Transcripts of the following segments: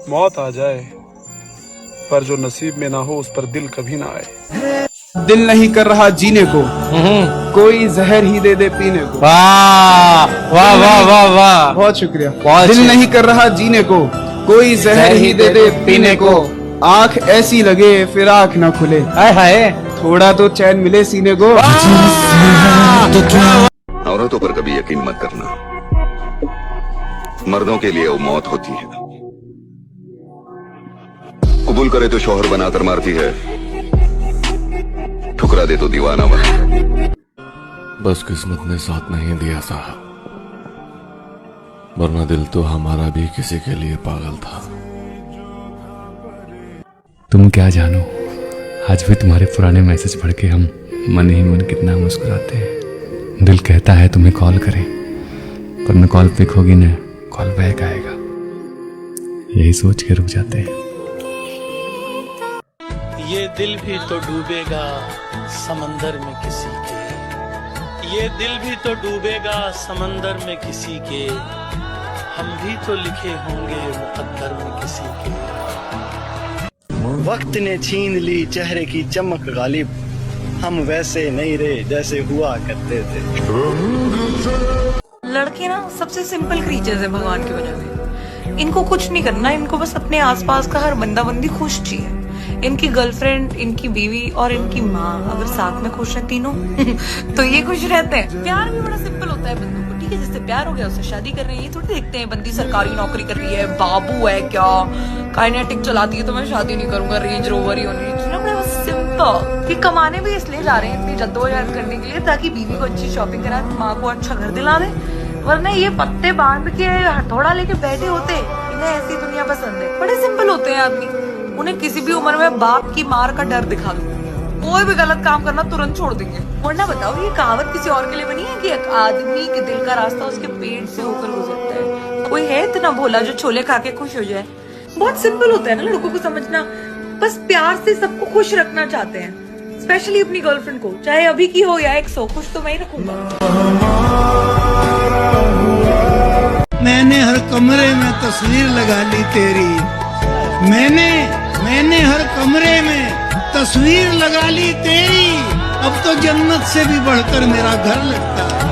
मौत आ जाए पर जो नसीब में ना हो उस पर दिल कभी ना आए। दिल नहीं कर रहा जीने को, कोई जहर ही दे दे पीने को। वाह वाह वाह वाह वाह, बहुत शुक्रिया। बहुत दिल नहीं कर रहा जीने को, कोई जहर ही दे दे पीने को। आंख ऐसी लगे फिर आंख ना खुले, हाय हाय, थोड़ा तो चैन मिले सीने को। औरतों पर कभी यकीन मत करना, मर्दों के लिए वो मौत होती है। कबूल करे तो शौहर बनाकर मारती है, ठुकरा दे तो दीवाना बना। बस किस्मत ने साथ नहीं दिया साहब, वरना दिल तो हमारा भी किसी के लिए पागल था। तुम क्या जानो, आज भी तुम्हारे पुराने मैसेज पढ़ के हम मन ही मन कितना मुस्कुराते हैं। दिल कहता है तुम्हें कॉल करें, पर न कॉल पिक होगी न कॉल बैक आएगा, यही सोच के रुक जाते हैं। ये दिल भी तो डूबेगा समंदर में किसी के, ये दिल भी तो डूबेगा समंदर में किसी के, हम भी तो लिखे होंगे मुकद्दर में किसी के। वक्त ने छीन ली चेहरे की चमक गालिब, हम वैसे नहीं रहे जैसे हुआ करते थे। लड़के ना सबसे सिंपल क्रीचर्स है भगवान की वजह में। इनको कुछ नहीं करना, इनको बस अपने आसपास का हर बंदा बंदी खुश चाहिए। इनकी गर्लफ्रेंड, इनकी बीवी और इनकी माँ अगर साथ में खुश है तीनों तो ये खुश रहते हैं। प्यार भी बड़ा सिंपल होता है बंदों को, ठीक है, जिससे प्यार हो गया उससे शादी कर रहे हैं। ये थोड़ी देखते हैं बंदी सरकारी नौकरी कर रही है, बाबू है क्या, काइनेटिक चलाती है तो मैं शादी नहीं करूंगा, रेंज रोवर ही होनी चाहिए। बड़ा सिंपल कि कमाने भी इसलिए जा रहे हैं इतनी जद्दोजहद करने के लिए ताकि बीवी को अच्छी शॉपिंग करा, माँ को अच्छा घर दिला दे। वरना ये पत्ते बांध के हथौड़ा लेके बैठे होते, इन्हें ऐसी दुनिया पसंद है। बड़े सिंपल होते हैं आदमी, उन्हें किसी भी उम्र में बाप की मार का डर दिखा दो, कोई भी गलत काम करना तुरंत छोड़ देंगे। वरना बताओ ये कहावत किसी और के लिए बनी है कि एक आदमी के दिल का रास्ता उसके पेट से होकर गुजरता है। कोई है इतना भोला जो छोले खा के खुश हो जाए? बहुत सिंपल होता है ना लड़कों को समझना, बस प्यार से सबको खुश रखना चाहते हैं, स्पेशली अपनी गर्लफ्रेंड को, चाहे अभी की हो या 100, खुश तो मैं ही रखूंगा। मैंने हर कमरे में तस्वीर लगा ली तेरी, मैंने हर कमरे में तस्वीर लगा ली तेरी, अब तो जन्नत से भी बढ़कर मेरा घर लगता है।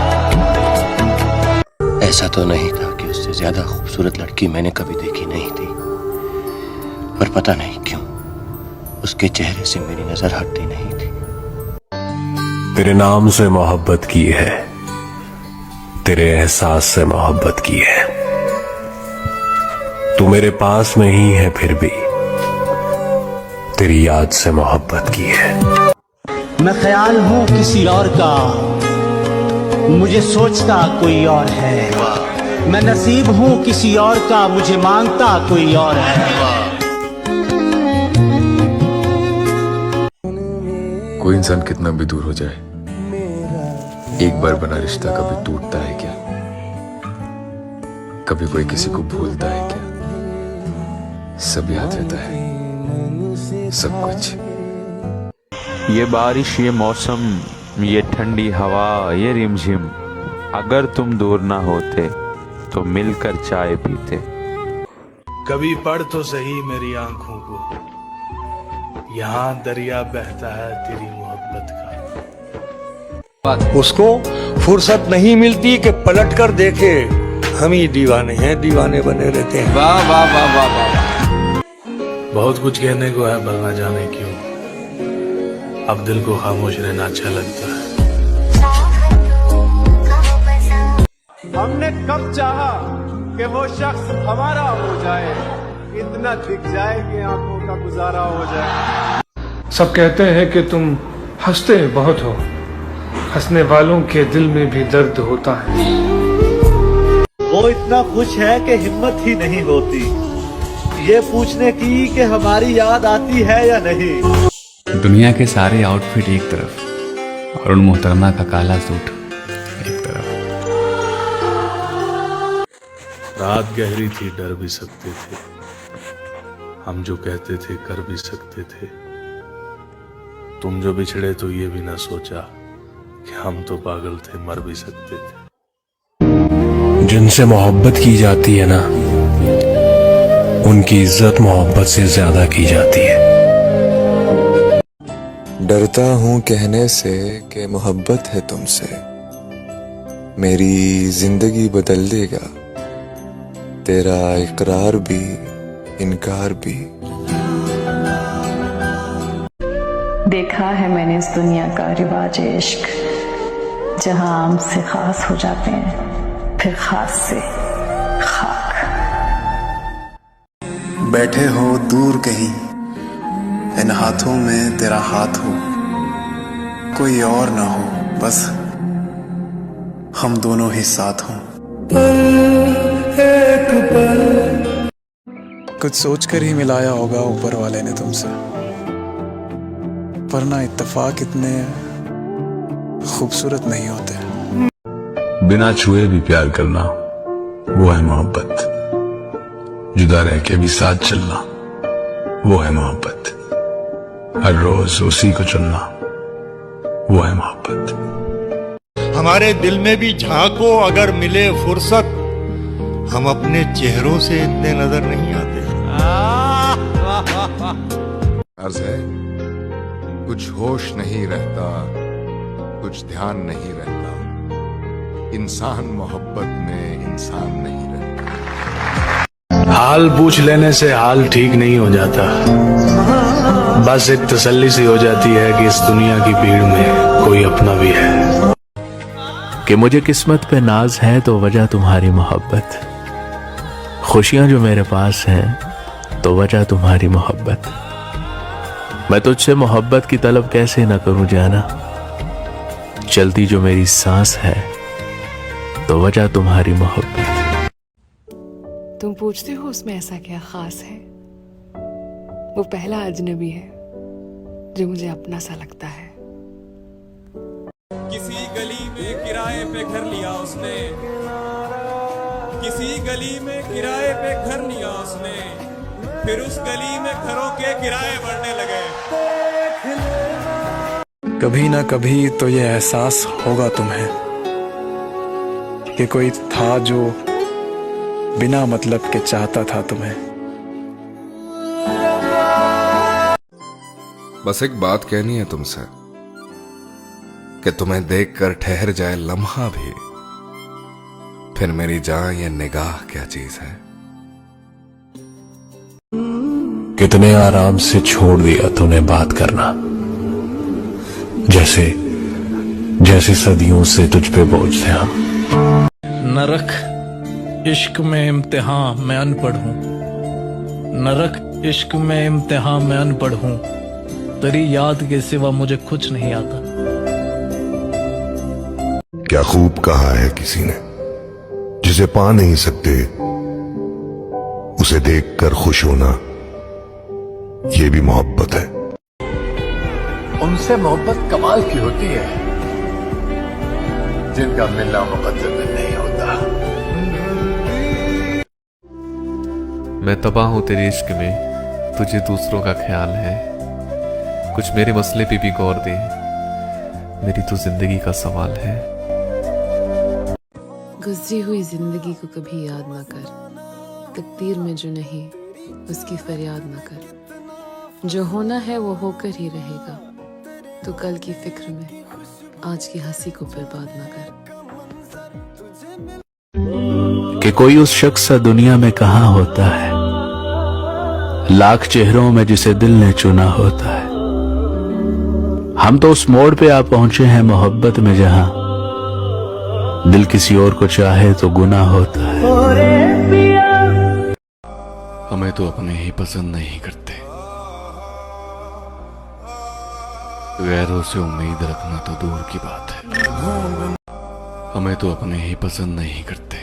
ऐसा तो नहीं था कि उससे ज्यादा खूबसूरत लड़की मैंने कभी देखी नहीं थी, पर पता नहीं क्यों उसके चेहरे से मेरी नजर हटती नहीं थी। तेरे नाम से मोहब्बत की है, तेरे एहसास से मोहब्बत की है, तू मेरे पास में ही है फिर भी तेरी याद से मोहब्बत की है। मैं ख्याल हूँ किसी और का, मुझे सोचता कोई और है, मैं नसीब हूँ किसी और का, मुझे मांगता कोई और है। कोई इंसान कितना भी दूर हो जाए, एक बार बना रिश्ता कभी टूटता है क्या? कभी कोई किसी को भूलता है क्या? सब याद रहता है, सब कुछ। ये बारिश, ये मौसम, ये ठंडी हवा, ये रिमझिम, अगर तुम दूर ना होते तो मिलकर चाय पीते। कभी पढ़ तो सही मेरी आंखों को, यहाँ दरिया बहता है तेरी मोहब्बत का। उसको फुर्सत नहीं मिलती कि पलट कर देखे, हम ही दीवाने हैं, दीवाने बने रहते हैं। वाह वाह वाह वाह वाह। बहुत कुछ कहने को है पर ना जाने क्यों अब दिल को खामोश रहना अच्छा लगता है। हमने कब चाहा कि वो शख्स हमारा हो जाए, इतना दिख जाए कि आंखों का गुजारा हो जाए। सब कहते हैं कि तुम हंसते बहुत हो, हंसने वालों के दिल में भी दर्द होता है। वो इतना खुश है कि हिम्मत ही नहीं होती ये पूछने की कि हमारी याद आती है या नहीं। दुनिया के सारे आउटफिट एक तरफ और उन मोहतरमा का काला सूट एक तरफ। रात गहरी थी, डर भी सकते थे, हम जो कहते थे कर भी सकते थे। तुम जो बिछड़े तो ये भी ना सोचा कि हम तो पागल थे, मर भी सकते थे। जिनसे मोहब्बत की जाती है ना, उनकी इज्जत मोहब्बत से ज्यादा की जाती है। डरता हूँ कहने से कि मोहब्बत है तुमसे, मेरी जिंदगी बदल देगा तेरा इकरार भी इनकार भी। देखा है मैंने इस दुनिया का रिवाज इश्क, जहां आम से खास हो जाते हैं, फिर खास से खाक। बैठे हो दूर कहीं, इन हाथों में तेरा हाथ हो, कोई और ना हो, बस हम दोनों ही साथ हों। कुछ सोचकर ही मिलाया होगा ऊपर वाले ने तुमसे, वरना इत्तेफाक इतने खूबसूरत नहीं होते। बिना छुए भी प्यार करना वो है मोहब्बत, जुदा रह के भी साथ चलना वो है मोहब्बत, हर रोज उसी को चुनना वो है मोहब्बत। हमारे दिल में भी झांको अगर मिले फुर्सत, हम अपने चेहरों से इतने नजर नहीं आते। अर्ज है, कुछ होश नहीं रहता, कुछ ध्यान नहीं रहता, इंसान मोहब्बत में इंसान नहीं रहता। हाल पूछ लेने से हाल ठीक नहीं हो जाता, बस एक तसल्ली सी हो जाती है कि इस दुनिया की भीड़ में कोई अपना भी है। कि मुझे किस्मत पे नाज है तो वजह तुम्हारी मोहब्बत, खुशियां जो मेरे पास हैं तो वजह तुम्हारी मोहब्बत। मैं तुझसे मोहब्बत की तलब कैसे न करूं जाना, चलती जो मेरी सांस है तो वजह तुम्हारी मोहब्बत। तुम पूछते हो उसमें ऐसा क्या खास है, वो पहला अजनबी है जो मुझे अपना सा लगता है। किसी गली में किराए पे घर लिया उसने, किसी गली में किराए पे घर लिया उसने, फिर उस गली में घरों के किराए बढ़ने लगे। कभी ना कभी तो ये एहसास होगा तुम्हें कि कोई था जो बिना मतलब के चाहता था तुम्हें। बस एक बात कहनी है तुमसे कि तुम्हें देखकर ठहर जाए लम्हा भी, फिर मेरी जान ये निगाह क्या चीज है। कितने आराम से छोड़ दिया तूने बात करना, जैसे जैसे सदियों से तुझ पे बोझ थे हम। न रख इश्क में इम्तिहान मैं अनपढ़ हूँ, न रख इश्क में इम्तिहान मैं अनपढ़ हूँ, तेरी याद के सिवा मुझे कुछ नहीं आता। क्या खूब कहा है किसी ने, जिसे पा नहीं सकते उसे देखकर खुश होना ये भी मोहब्बत है। उनसे मोहब्बत कमाल की होती है जिनका मिलना मुकद्दर में नहीं होता। मैं तबाह हूं तेरे इश्क में, तुझे दूसरों का ख्याल है, कुछ मेरे मसले पे भी गौर दे, मेरी तो जिंदगी का सवाल है। गुजरी हुई जिंदगी को कभी याद ना कर, तकदीर में जो नहीं उसकी फरियाद ना कर। जो होना है वो होकर ही रहेगा, तो कल की फिक्र में आज की हंसी को बर्बाद ना कर। कि कोई उस शख्स सा दुनिया में कहाँ होता है, लाख चेहरों में जिसे दिल ने चुना होता है। हम तो उस मोड़ पे आ पहुंचे हैं मोहब्बत में, जहां दिल किसी और को चाहे तो गुनाह होता है। हमें तो अपने ही पसंद नहीं करते, गैरों से उम्मीद रखना तो दूर की बात है। हमें तो अपने ही पसंद नहीं करते,